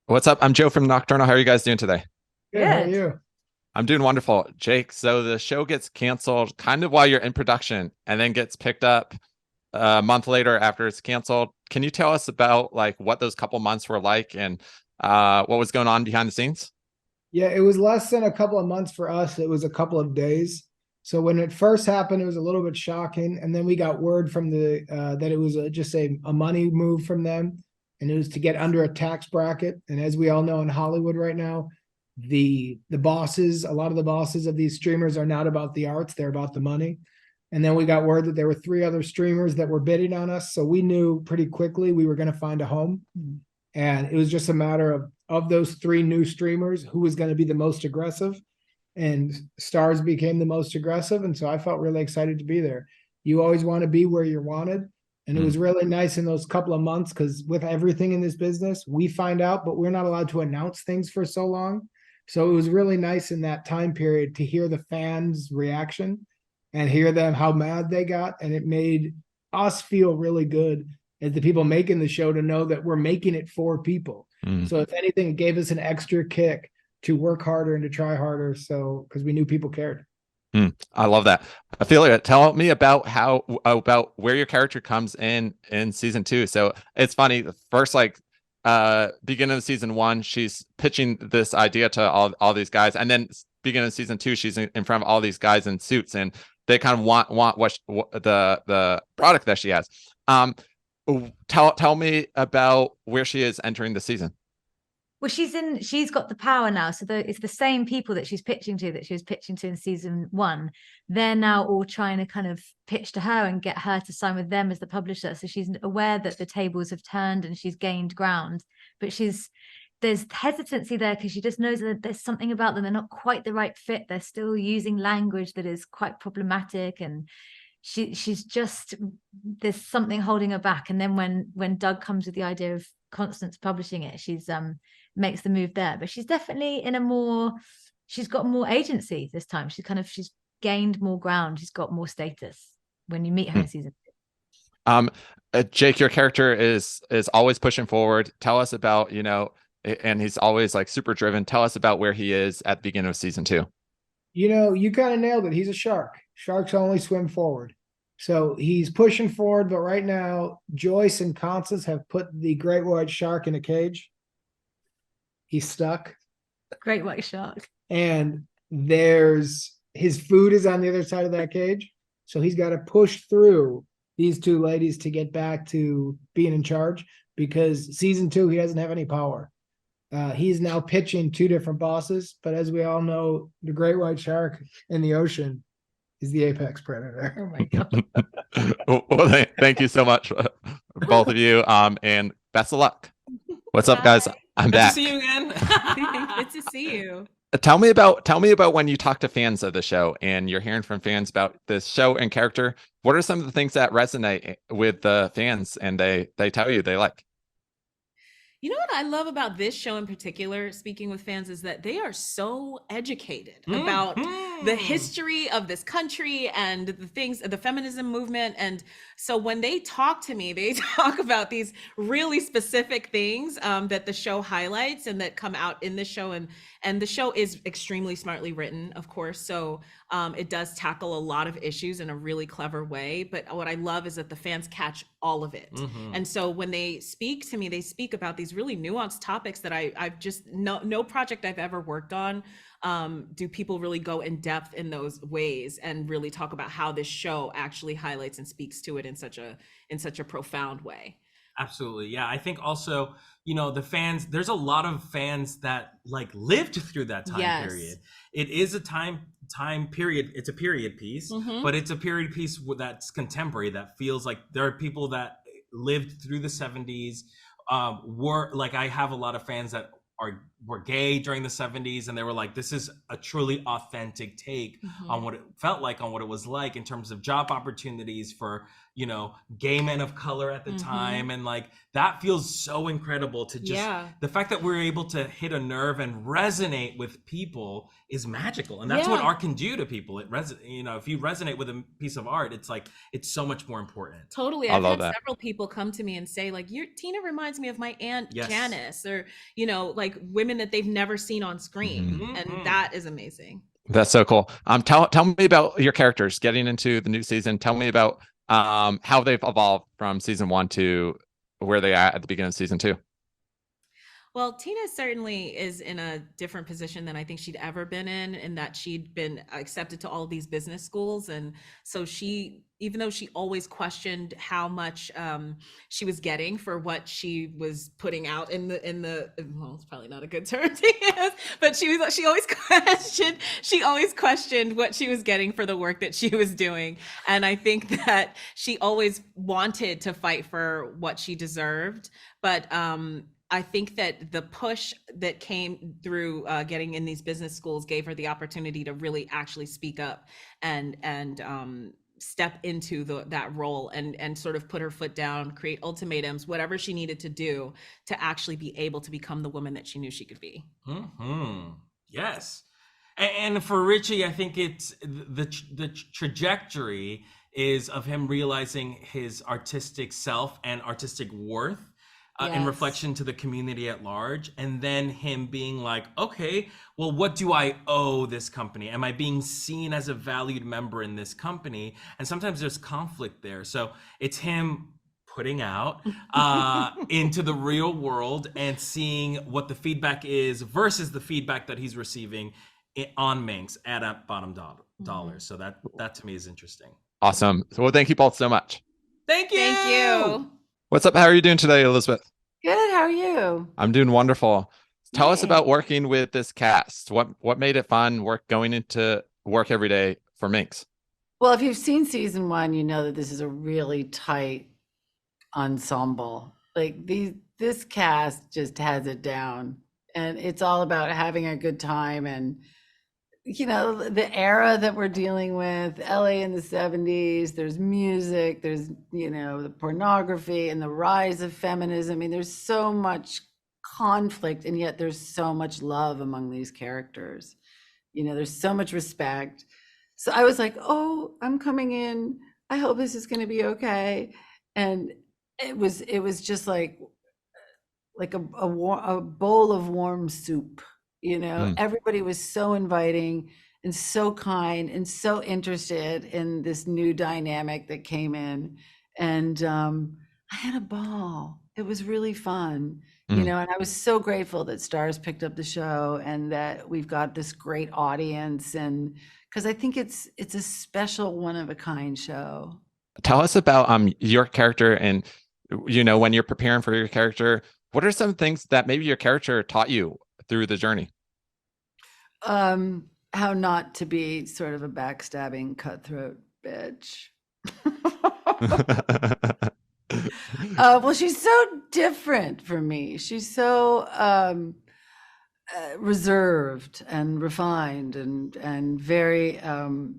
What's up? I'm Joe from Nocturnal. How are you guys doing today? Good. How are Good. you? I'm doing wonderful. Jake, so the show gets canceled kind of while you're in production and then gets picked up a month later after it's canceled. Can you tell us about like what those couple months were like and what was going on behind the scenes? Yeah, it was less than a couple of months for us. It was a couple of days. So when it first happened, it was a little bit shocking, and then we got word from the that it was just a money move from them, and it was to get under a tax bracket. And as we all know in Hollywood right now, the bosses, a lot of the bosses of these streamers are not about the arts; they're about the money. And then we got word that there were three other streamers that were bidding on us, so we knew pretty quickly we were going to find a home. And it was just a matter of those three new streamers who was going to be the most aggressive, and stars became the most aggressive, and so I felt really excited to be there. You always want to be where you're wanted, and it Mm, was really nice in those couple of months because with everything in this business we find out, but we're not allowed to announce things for so long. So it was really nice in that time period to hear the fans reaction and hear them how mad they got, and it made us feel really good as the people making the show to know that we're making it for people. mm, So if anything, it gave us an extra kick to work harder and to try harder. So because we knew people cared. I love that. Ophelia, tell me about how about where your character comes in season two. So it's funny, the first like beginning of season one, she's pitching this idea to all these guys, and then beginning of season two, she's in front of all these guys in suits, and they kind of want what the product that she has. Um, tell me about where she is entering the season. Well, she's got the power now. So it's the same people that she's pitching to that she was pitching to in season one. They're now all trying to kind of pitch to her and get her to sign with them as the publisher. So she's aware that the tables have turned and she's gained ground. But there's hesitancy there because she just knows that there's something about them. They're not quite the right fit. They're still using language that is quite problematic, and she's just, there's something holding her back. And then when Doug comes with the idea of Constance publishing it, she's makes the move there. But she's definitely she's got more agency this time. She's gained more ground. She's got more status when you meet her in Hmm. season two. Um, Jake, your character is always pushing forward. Tell us about, and he's always like super driven. Tell us about where he is at the beginning of season two. You kind of nailed it. He's a shark. Sharks only swim forward. So he's pushing forward, but right now, Joyce and Constance have put the great white shark in a cage. He's stuck. Great white shark. And there's his food is on the other side of that cage. So he's got to push through these two ladies to get back to being in charge because season two, he doesn't have any power. He's now pitching two different bosses, but as we all know, the great white shark in the ocean is the apex predator. Oh my god. Well, thank you so much, both of you. And best of luck. What's up, guys? Hi. I'm Good to see back. you again. Good to see you. Tell me about when you talk to fans of the show and you're hearing from fans about this show and character. What are some of the things that resonate with the fans and they tell you they like? You know what I love about this show in particular, speaking with fans, is that they are so educated about the history of this country and the things, the feminism movement. And so when they talk to me, they talk about these really specific things that the show highlights and that come out in the show. And the show is extremely smartly written, of course. So it does tackle a lot of issues in a really clever way. But what I love is that the fans catch all of it. And so when they speak to me, they speak about these really nuanced topics that I've just no project I've ever worked on do people really go in depth in those ways and really talk about how this show actually highlights and speaks to it in such a profound way. Absolutely. Yeah. I think also, the fans, there's a lot of fans that like lived through that time Yes. period. It is a time period. It's a period piece, but it's a period piece that's contemporary, that feels like there are people that lived through the 70s. Were like, I have a lot of fans that are were gay during the 70s, and they were like, this is a truly authentic take on what it felt like, on what it was like in terms of job opportunities for, you know, gay men of color at the time. And like, that feels so incredible to just, the fact that we're able to hit a nerve and resonate with people is magical. And that's what art can do to people. You know, if you resonate with a piece of art, it's like, it's so much more important. Totally. I've had several people come to me and say like, Tina reminds me of my Aunt Janice, or, you know, like women that they've never seen on screen. And that is amazing. That's so cool. Tell me about your characters getting into the new season. Tell me about how they've evolved from season 1 to where they are at the beginning of season 2. Well, Tina certainly is in a different position than I think she'd ever been in that she'd been accepted to all of these business schools. And so even though she always questioned how much she was getting for what she was putting out in the well, it's probably not a good term to use, but she always questioned what she was getting for the work that she was doing. And I think that she always wanted to fight for what she deserved, but I think that the push that came through getting in these business schools gave her the opportunity to really actually speak up and step into that role and sort of put her foot down, create ultimatums, whatever she needed to do to actually be able to become the woman that she knew she could be. Yes. And for Richie, I think it's the trajectory is of him realizing his artistic self and artistic worth. In reflection to the community at large, and then him being like, okay, well, what do I owe this company? Am I being seen as a valued member in this company? And sometimes there's conflict there. So it's him putting out into the real world and seeing what the feedback is versus the feedback that he's receiving on Minx at bottom dollar. So that to me is interesting. Awesome. So, well, thank you both so much. Thank you. Thank you. What's up? How are you doing today, Elizabeth? Good. How are you? I'm doing wonderful. Tell us about working with this cast. What made it fun going into work every day for Minx? Well, if you've seen season 1, you know that this is a really tight ensemble. Like this cast just has it down, and it's all about having a good time. And you know, the era that we're dealing with, LA in the 70s, there's music, there's, you know, the pornography and the rise of feminism. I mean, there's so much conflict, and yet there's so much love among these characters. You know, there's so much respect. So I was like, oh, I'm coming in. I hope this is going to be okay. And it was just like a bowl of warm soup. You know, everybody was so inviting and so kind and so interested in this new dynamic that came in. And I had a ball. It was really fun, you know, and I was so grateful that Stars picked up the show and that we've got this great audience. And because I think it's a special, one of a kind show. Tell us about your character, and, you know, when you're preparing for your character, what are some things that maybe your character taught you through the journey? How not to be sort of a backstabbing, cutthroat bitch. Well, she's so different from me. She's so reserved and refined and very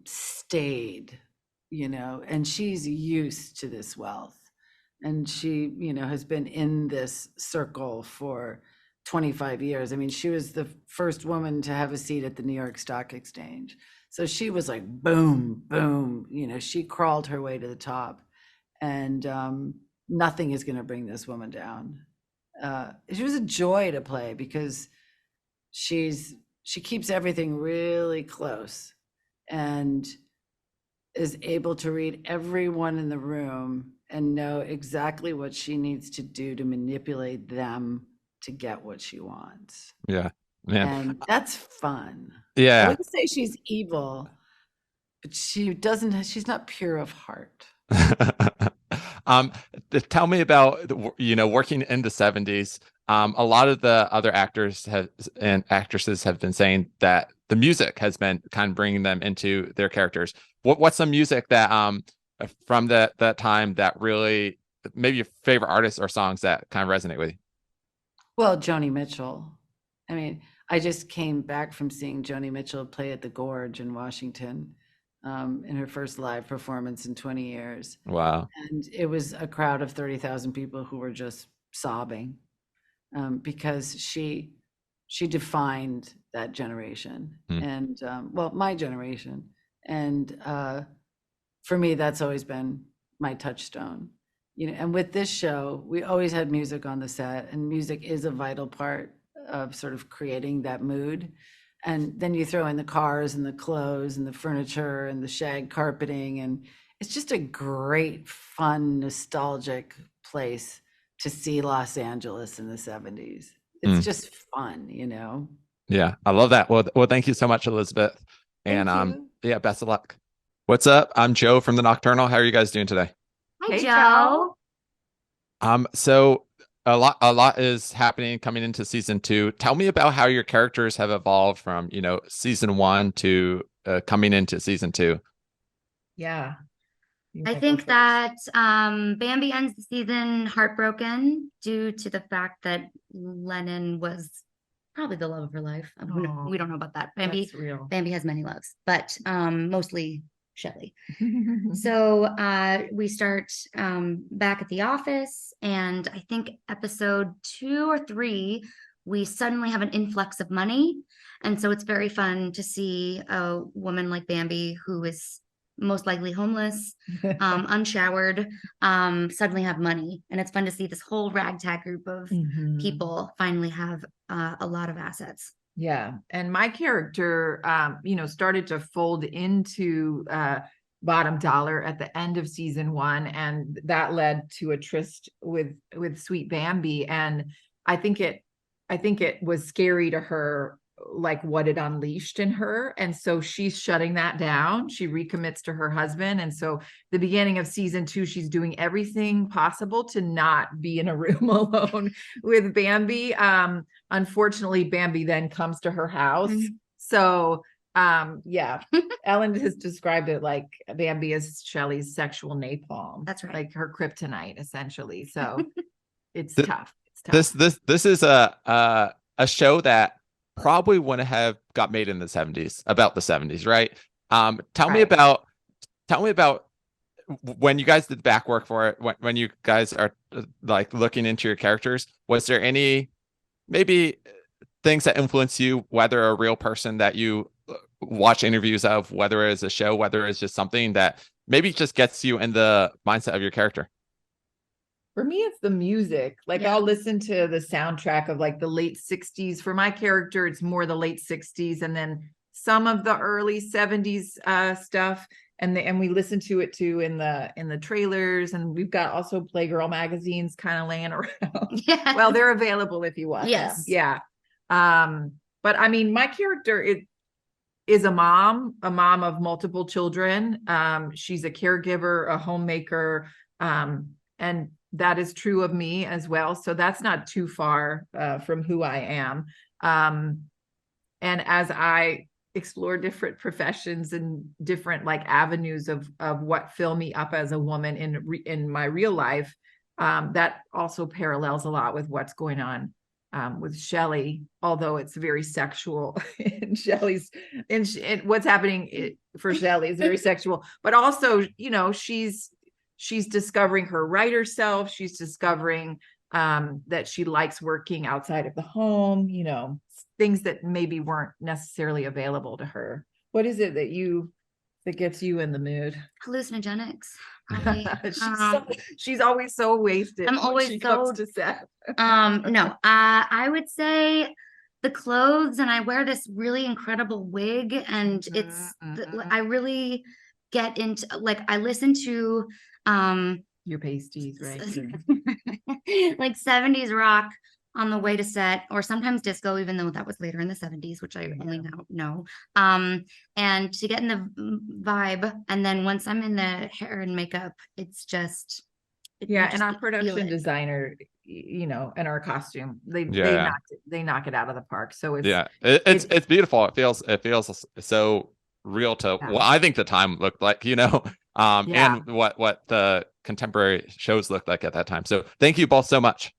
staid, you know, and she's used to this wealth. And she, you know, has been in this circle for 25 years. I mean, she was the first woman to have a seat at the New York Stock Exchange. So she was like, boom, boom, you know, she crawled her way to the top, and nothing is going to bring this woman down. She was a joy to play because she keeps everything really close and is able to read everyone in the room and know exactly what she needs to do to manipulate them to get what she wants. Yeah. And that's fun. Yeah. I wouldn't say she's evil, but she's not pure of heart. Tell me about, you know, working in the 70s. A lot of the other actors and actresses have been saying that the music has been kind of bringing them into their characters. What's some music that from that time that really, maybe your favorite artists or songs that kind of resonate with you? Well, Joni Mitchell, I mean, I just came back from seeing Joni Mitchell play at the Gorge in Washington in her first live performance in 20 years. Wow. And it was a crowd of 30,000 people who were just sobbing because she defined that generation and well, my generation. And for me, that's always been my touchstone. You know, and with this show, we always had music on the set, and music is a vital part of sort of creating that mood. And then you throw in the cars and the clothes and the furniture and the shag carpeting, and it's just a great, fun, nostalgic place to see Los Angeles in the 70s. It's just fun, you know? Yeah, I love that. Well, thank you so much, Elizabeth. And Thank you. yeah, best of luck. What's up? I'm Joe from the Nocturnal. How are you guys doing today? Hi, Hey, Joe. So a lot is happening coming into season 2. Tell me about how your characters have evolved from, you know, season 1 to coming into season 2. Yeah. I think that Bambi ends the season heartbroken due to the fact that Lennon was probably the love of her life. We don't know about that. That's real. Bambi has many loves, but mostly Shelley. So we start back at the office, and I think episode 2 or 3, we suddenly have an influx of money. And so it's very fun to see a woman like Bambi, who is most likely homeless, unshowered, suddenly have money. And it's fun to see this whole ragtag group of people finally have a lot of assets. Yeah. And my character, started to fold into Bottom Dollar at the end of season 1. And that led to a tryst with Sweet Bambi. And I think it was scary to her, like what it unleashed in her. And so she's shutting that down. She recommits to her husband. And so the beginning of season 2, she's doing everything possible to not be in a room alone with Bambi. Unfortunately, Bambi then comes to her house. So yeah, Ellen has described it like Bambi is Shelley's sexual napalm. That's right. Like her kryptonite, essentially. So it's tough. It's tough. This is a show that probably wouldn't have got made in the 70s, about the 70s, right? Tell me about when you guys did back work for it, when you guys are like looking into your characters. Was there any maybe things that influence you, whether a real person that you watch interviews of, whether it's a show, whether it's just something that maybe just gets you in the mindset of your character? For me, it's the music. Like I'll listen to the soundtrack of like the late 60s. For my character, it's more the late 60s and then some of the early 70s stuff. And we listen to it too in the trailers. And we've got also Playgirl magazines kind of laying around. Yeah. Well, they're available if you want. Yes. Them. Yeah. But I mean, my character is a mom of multiple children. She's a caregiver, a homemaker, and that is true of me as well. So that's not too far from who I am. And as I explore different professions and different like avenues of what fill me up as a woman in my real life, that also parallels a lot with what's going on with Shelley, although it's very sexual in Shelley's, and what's happening for Shelley is very sexual, but also, she's discovering her writer self. She's discovering that she likes working outside of the home, things that maybe weren't necessarily available to her. What is it that gets you in the mood? Hallucinogenics. Probably. She's always so wasted. I'm always she so comes to set. No, I would say the clothes, and I wear this really incredible wig, and I really get into, like, I listen to Your pasties, right? like 70s rock on the way to set, or sometimes disco, even though that was later in the 70s, which I only now know. And to get in the vibe, and then once I'm in the hair and makeup, it's just and our production designer, and our costume, they knock it out of the park. So it's beautiful. It feels so real to what I think the time looked like, and what the contemporary shows looked like at that time. So thank you both so much.